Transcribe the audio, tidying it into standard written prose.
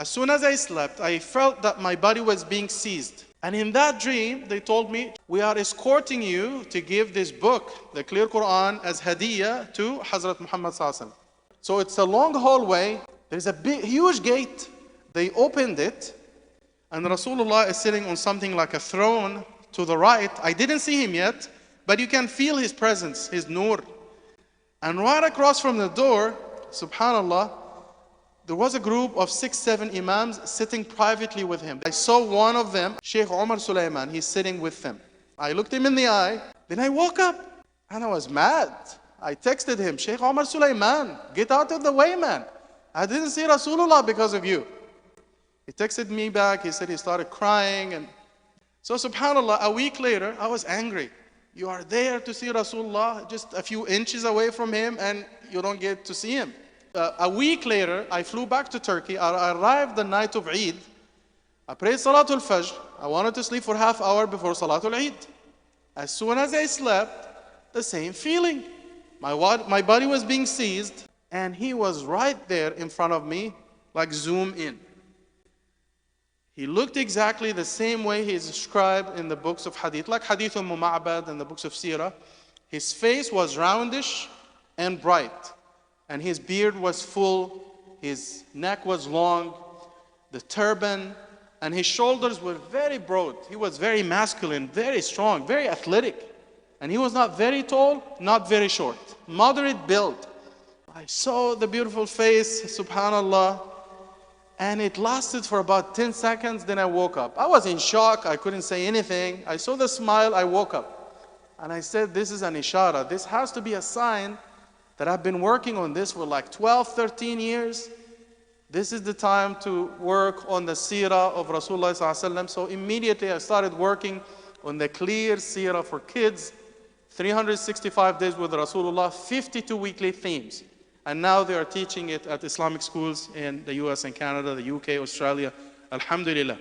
As soon as I slept, I felt that my body was being seized. And in that dream, they told me, we are escorting you to give this book, the clear Qur'an, as hadiyah to Hazrat Muhammad sallallahu alaihi wasallam. So it's a long hallway. There's a big, huge gate. They opened it, and Rasulullah is sitting on something like a throne to the right. I didn't see him yet, but you can feel his presence, his nur. And right across from the door, subhanallah, there was a group of 6, 7 imams sitting privately with him. I saw one of them, Sheikh Omar Sulaiman, he's sitting with them. I looked him in the eye, then I woke up, and I was mad. I texted him, Sheikh Omar Sulaiman, get out of the way, man. I didn't see Rasulullah because of you. He texted me back, he said he started crying. And so subhanallah, a week later, I was angry. You are there to see Rasulullah, just a few inches away from him, and you don't get to see him. A week later, I flew back to Turkey. I arrived the night of Eid. I prayed Salatul Fajr. I wanted to sleep for half hour before Salatul Eid. As soon as I slept, the same feeling. My body was being seized, and he was right there in front of me, like zoom in. He looked exactly the same way he is described in the books of Hadith, like Hadith al-Muma'bad and the books of Sirah. His face was roundish and bright, and his beard was full, his neck was long, the turban, and his shoulders were very broad. He was very masculine, very strong, very athletic. And he was not very tall, not very short, moderate build. I saw the beautiful face, subhanallah, and it lasted for about 10 seconds, then I woke up. I was in shock, I couldn't say anything. I saw the smile, I woke up. And I said, this is an ishara. This has to be a sign that I've been working on this for like 12, 13 years. This is the time to work on the seerah of Rasulullah sallallahu alaihi wasallam. So immediately I started working on the clear seerah for kids, 365 days with Rasulullah, 52 weekly themes. And now they are teaching it at Islamic schools in the US and Canada, the UK, Australia. Alhamdulillah.